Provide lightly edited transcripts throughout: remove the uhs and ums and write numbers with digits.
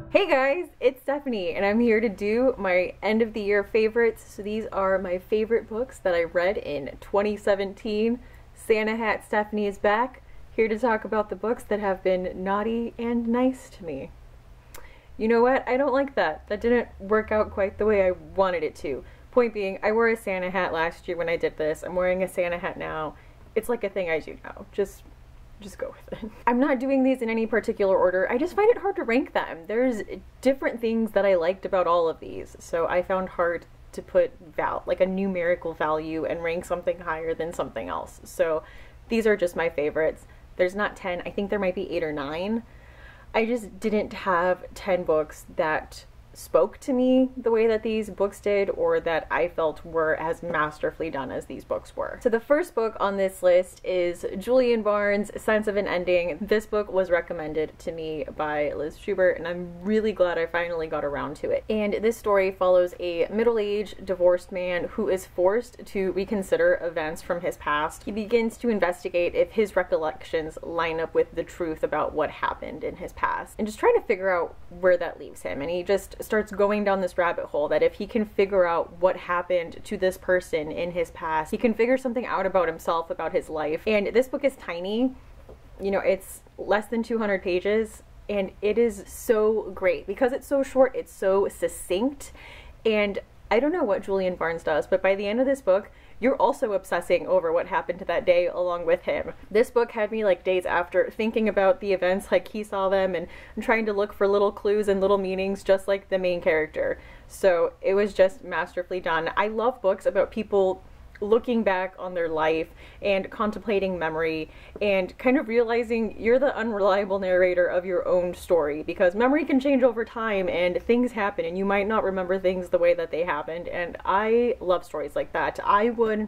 Hey guys, it's Stephanie and I'm here to do my end of the year favorites. So these are my favorite books that I read in 2017. Santa Hat Stephanie is back, here to talk about the books that have been naughty and nice to me. You know what? I don't like that. That didn't work out quite the way I wanted it to. Point being, I wore a Santa hat last year when I did this. I'm wearing a Santa hat now. It's like a thing I do now. Just go with it. I'm not doing these in any particular order. I just find it hard to rank them. There's different things that I liked about all of these, so I found hard to put like a numerical value and rank something higher than something else. So these are just my favorites. There's not 10. I think there might be 8 or 9. I just didn't have 10 books that spoke to me the way that these books did, or that I felt were as masterfully done as these books were. So the first book on this list is Julian Barnes' Sense of an Ending. This book was recommended to me by Liz Schubert, and I'm really glad I finally got around to it. And this story follows a middle-aged divorced man who is forced to reconsider events from his past. He begins to investigate if his recollections line up with the truth about what happened in his past, and just trying to figure out where that leaves him. And he just starts going down this rabbit hole that if he can figure out what happened to this person in his past, he can figure something out about himself, about his life. And this book is tiny. You know, it's less than 200 pages, and it is so great. Because it's so short, it's so succinct, and I don't know what Julian Barnes does, but by the end of this book, you're also obsessing over what happened to that day along with him. This book had me like days after thinking about the events like he saw them, and trying to look for little clues and little meanings just like the main character. So it was just masterfully done. I love books about people looking back on their life and contemplating memory and kind of realizing you're the unreliable narrator of your own story, because memory can change over time and things happen and you might not remember things the way that they happened. And I love stories like that. I would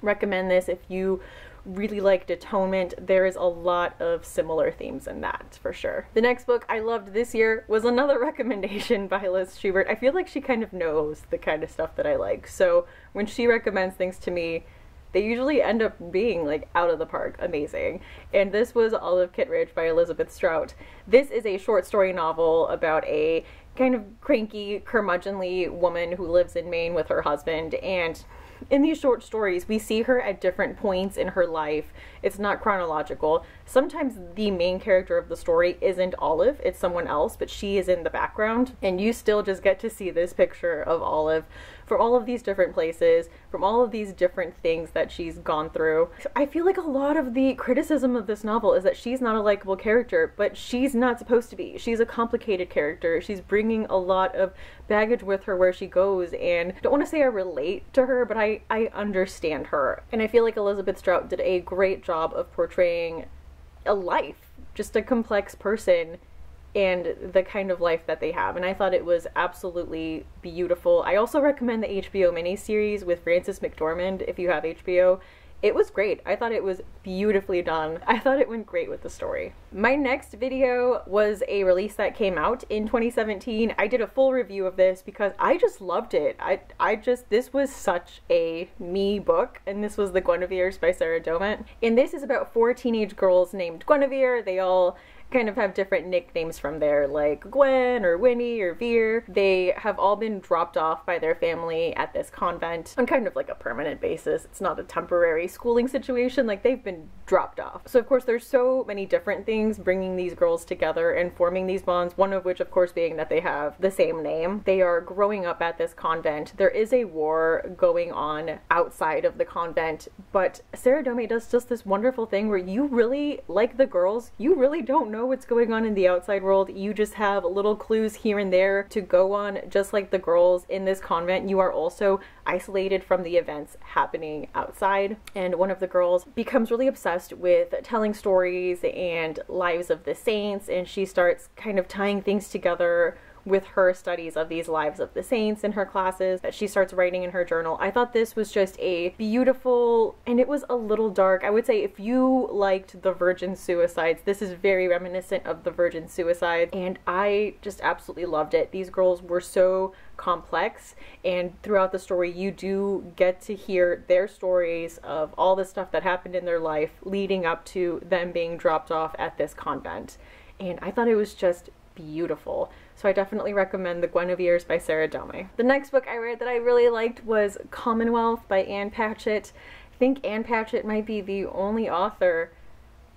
recommend this if you really liked Atonement. There is a lot of similar themes in that, for sure. The next book I loved this year was another recommendation by Liz Schubert. I feel like she kind of knows the kind of stuff that I like, so when she recommends things to me, they usually end up being like out of the park amazing. And this was Olive Kitteridge by Elizabeth Strout. This is a short story novel about a kind of cranky, curmudgeonly woman who lives in Maine with her husband, and in these short stories, we see her at different points in her life. It's not chronological. Sometimes the main character of the story isn't Olive, it's someone else, but she is in the background, and you still just get to see this picture of Olive from all of these different places, from all of these different things that she's gone through. I feel like a lot of the criticism of this novel is that she's not a likable character, but she's not supposed to be. She's a complicated character. She's bringing a lot of baggage with her where she goes, and I don't want to say I relate to her, but I understand her. And I feel like Elizabeth Strout did a great job of portraying a life, just a complex person, and the kind of life that they have. And I thought it was absolutely beautiful. I also recommend the HBO miniseries with Frances McDormand if you have HBO. It was great. I thought it was beautifully done. I thought it went great with the story. My next video was a release that came out in 2017. I did a full review of this because I just loved it. This was such a me book, and this was the Guineveres by Sara Domet. And this is about 4 teenage girls named Guinevere. They all kind of have different nicknames from there, like Gwen or Winnie or Veer. They have all been dropped off by their family at this convent on kind of like a permanent basis. It's not a temporary schooling situation, like they've been dropped off. So of course there's so many different things bringing these girls together and forming these bonds, one of which of course being that they have the same name. They are growing up at this convent. There is a war going on outside of the convent, but Sara Domet does just this wonderful thing where you really, like the girls, you really don't know what's going on in the outside world. You just have little clues here and there to go on. Just like the girls in this convent, you are also isolated from the events happening outside. And one of the girls becomes really obsessed with telling stories and lives of the saints, and she starts kind of tying things together with her studies of these lives of the saints in her classes that she starts writing in her journal. I thought this was just a beautiful, and it was a little dark. I would say if you liked the Virgin Suicides, this is very reminiscent of the Virgin Suicides, and I just absolutely loved it. These girls were so complex, and throughout the story you do get to hear their stories of all the stuff that happened in their life leading up to them being dropped off at this convent. And I thought it was just beautiful. So I definitely recommend the Guineveres by Sara Domet. The next book I read that I really liked was Commonwealth by Ann Patchett. I think Ann Patchett might be the only author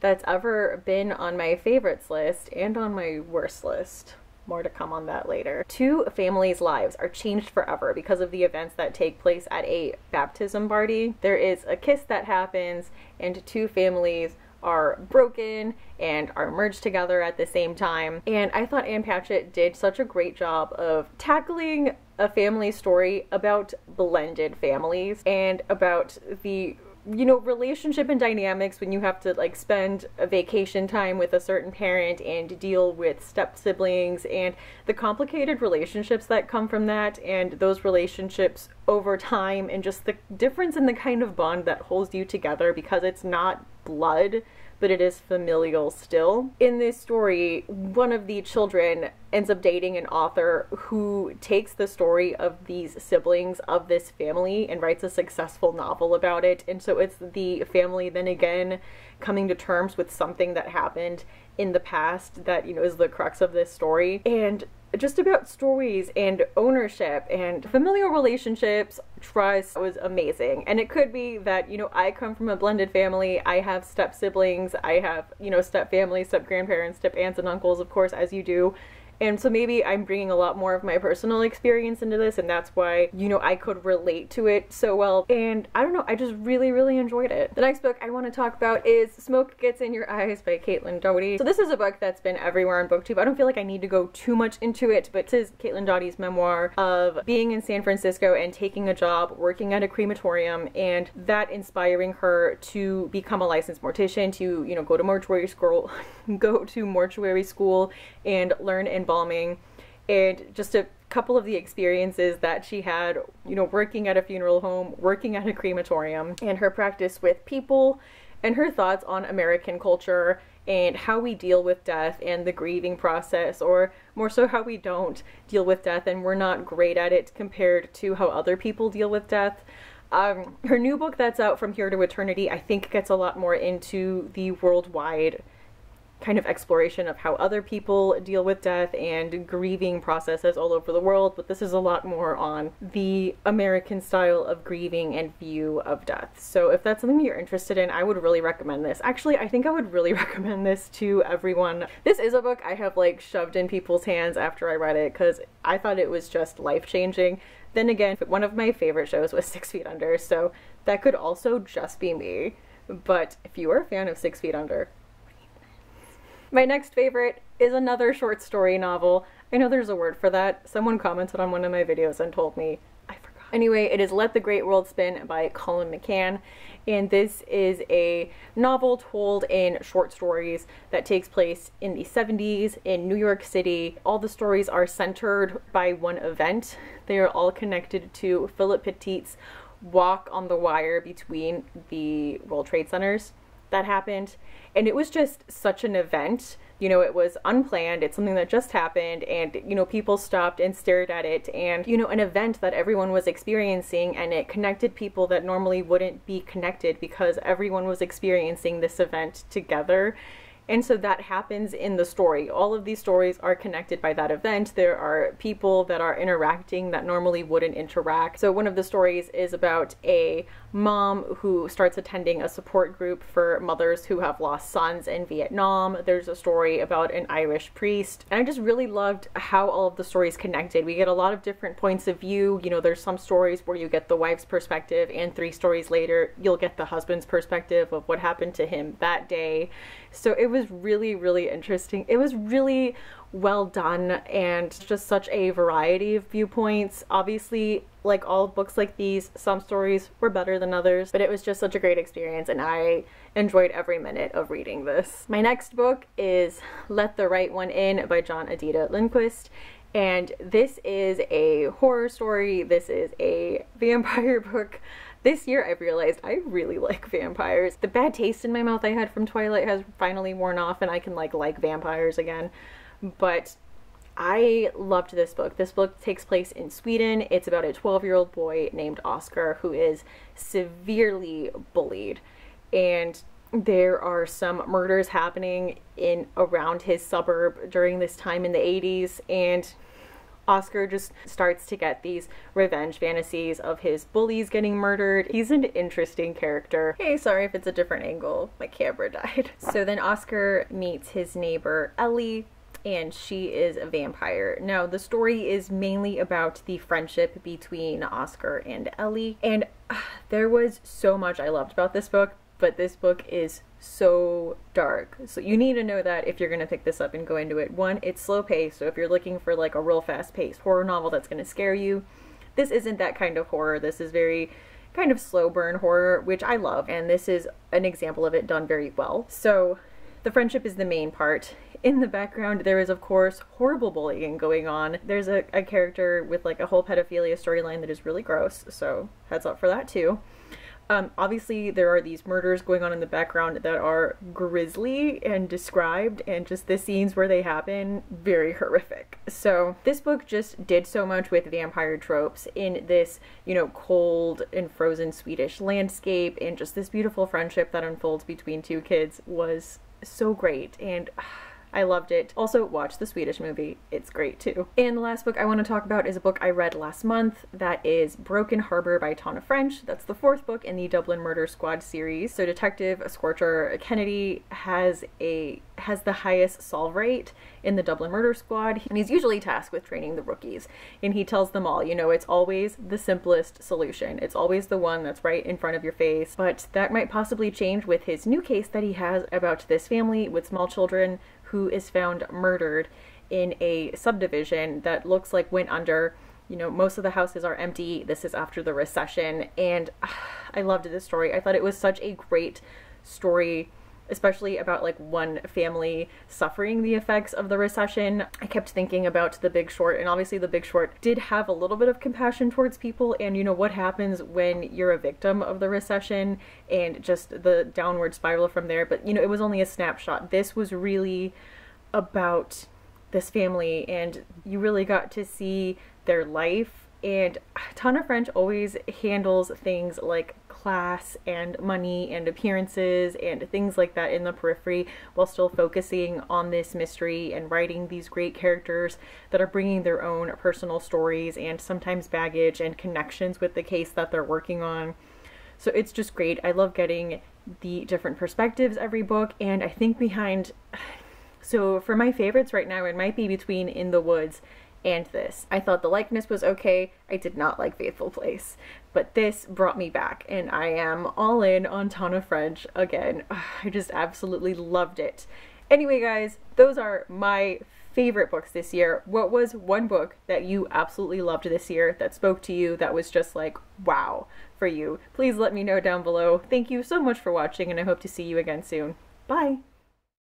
that's ever been on my favorites list and on my worst list. More to come on that later. Two families' lives are changed forever because of the events that take place at a baptism party. There is a kiss that happens, and two families are broken and are merged together at the same time. And I thought Ann Patchett did such a great job of tackling a family story about blended families and about the relationship and dynamics when you have to like spend a vacation time with a certain parent and deal with step siblings and the complicated relationships that come from that, and those relationships over time, and just the difference in the kind of bond that holds you together because it's not blood, but it is familial still. In this story, one of the children ends up dating an author who takes the story of these siblings of this family and writes a successful novel about it. And so it's the family then again coming to terms with something that happened in the past that, is the crux of this story. And just about stories and ownership and familial relationships, trust was amazing. And it could be that, I come from a blended family. I have step siblings. I have, step families, step grandparents, step aunts and uncles, of course, as you do. And so maybe I'm bringing a lot more of my personal experience into this, and that's why, I could relate to it so well. And I don't know, I just really, really enjoyed it. The next book I want to talk about is Smoke Gets in Your Eyes by Caitlin Doughty. So this is a book that's been everywhere on BookTube. I don't feel like I need to go too much into it, but this is Caitlin Doughty's memoir of being in San Francisco and taking a job working at a crematorium, and that inspiring her to become a licensed mortician, to, go to mortuary school and learn embalming, and just a couple of the experiences that she had, working at a funeral home, working at a crematorium, and her practice with people, and her thoughts on American culture and how we deal with death and the grieving process, or more so how we don't deal with death and we're not great at it compared to how other people deal with death. Her new book that's out, From Here to Eternity, I think gets a lot more into the worldwide kind of exploration of how other people deal with death and grieving processes all over the world, but this is a lot more on the American style of grieving and view of death. So if that's something you're interested in, I would really recommend this. Actually, I think I would really recommend this to everyone. This is a book I have like shoved in people's hands after I read it because I thought it was just life-changing. Then again, one of my favorite shows was 6 Feet Under, so that could also just be me. But if you are a fan of 6 Feet Under, my next favorite is another short story novel. I know there's a word for that. Someone commented on one of my videos and told me. I forgot. Anyway, it is Let the Great World Spin by Colum McCann. And this is a novel told in short stories that takes place in the 70s in New York City. All the stories are centered by one event. They are all connected to Philip Petit's walk on the wire between the World Trade Centers that happened. And it was just such an event. It was unplanned. It's something that just happened, and, people stopped and stared at it, and, an event that everyone was experiencing, and it connected people that normally wouldn't be connected because everyone was experiencing this event together. And so that happens in the story. All of these stories are connected by that event. There are people that are interacting that normally wouldn't interact. So one of the stories is about a mom who starts attending a support group for mothers who have lost sons in Vietnam. There's a story about an Irish priest. And I just really loved how all of the stories connected. We get a lot of different points of view. There's some stories where you get the wife's perspective, and 3 stories later, you'll get the husband's perspective of what happened to him that day. So it was really, really interesting. It was really well done, and just such a variety of viewpoints. Obviously, like all books like these, some stories were better than others, but it was just such a great experience, and I enjoyed every minute of reading this. My next book is Let the Right One In by Ajvde Lindqvist. And this is a horror story. This is a vampire book. This year I've realized I really like vampires. The bad taste in my mouth I had from Twilight has finally worn off, and I can like vampires again. But I loved this book. This book takes place in Sweden. It's about a 12-year-old boy named Oscar who is severely bullied. And there are some murders happening in around his suburb during this time in the 80s, and Oscar just starts to get these revenge fantasies of his bullies getting murdered. He's an interesting character. Hey, sorry if it's a different angle. My camera died. So then Oscar meets his neighbor, Elly, and she is a vampire. Now, the story is mainly about the friendship between Oscar and Elly, and there was so much I loved about this book, but this book is so dark. So you need to know that if you're going to pick this up and go into it. One, it's slow paced, so if you're looking for like a real fast paced horror novel that's going to scare you, this isn't that kind of horror. This is very kind of slow burn horror, which I love, and this is an example of it done very well. So the friendship is the main part. In the background, there is, of course, horrible bullying going on. There's a character with like a whole pedophilia storyline that is really gross, so heads up for that too. Obviously, there are these murders going on in the background that are grisly and described, and just the scenes where they happen, very horrific. So this book just did so much with vampire tropes in this, you know, cold and frozen Swedish landscape, and just this beautiful friendship that unfolds between two kids was so great, and I loved it. Also, watch the Swedish movie. It's great too. And the last book I want to talk about is a book I read last month. That is Broken Harbor by Tana. That's the 4th book in the Dublin Murder Squad series. So Detective Scorcher Kennedy has the highest solve rate in the Dublin Murder Squad, and he's usually tasked with training the rookies. And he tells them all, you know, it's always the simplest solution. It's always the one that's right in front of your face. But that might possibly change with his new case that he has about this family with small children who is found murdered in a subdivision that looks like went under. You know, most of the houses are empty. This is after the recession, and I loved this story. I thought it was such a great story, especially about like one family suffering the effects of the recession. I kept thinking about The Big Short, and obviously The Big Short did have a little bit of compassion towards people, and you know what happens when you're a victim of the recession and just the downward spiral from there. But you know, it was only a snapshot. This was really about this family, and you really got to see their life. And Tana French always handles things like class and money and appearances and things like that in the periphery, while still focusing on this mystery and writing these great characters that are bringing their own personal stories and sometimes baggage and connections with the case that they're working on. So it's just great. I love getting the different perspectives every book, and I think so for my favorites right now, it might be between In the Woods and this. I thought The Likeness was okay. I did not like Faithful Place, but this brought me back, and I am all in on Tana French again. I just absolutely loved it. Anyway, guys, those are my favorite books this year. What was one book that you absolutely loved this year, that spoke to you, that was just like, wow, for you? Please let me know down below. Thank you so much for watching, and I hope to see you again soon. Bye!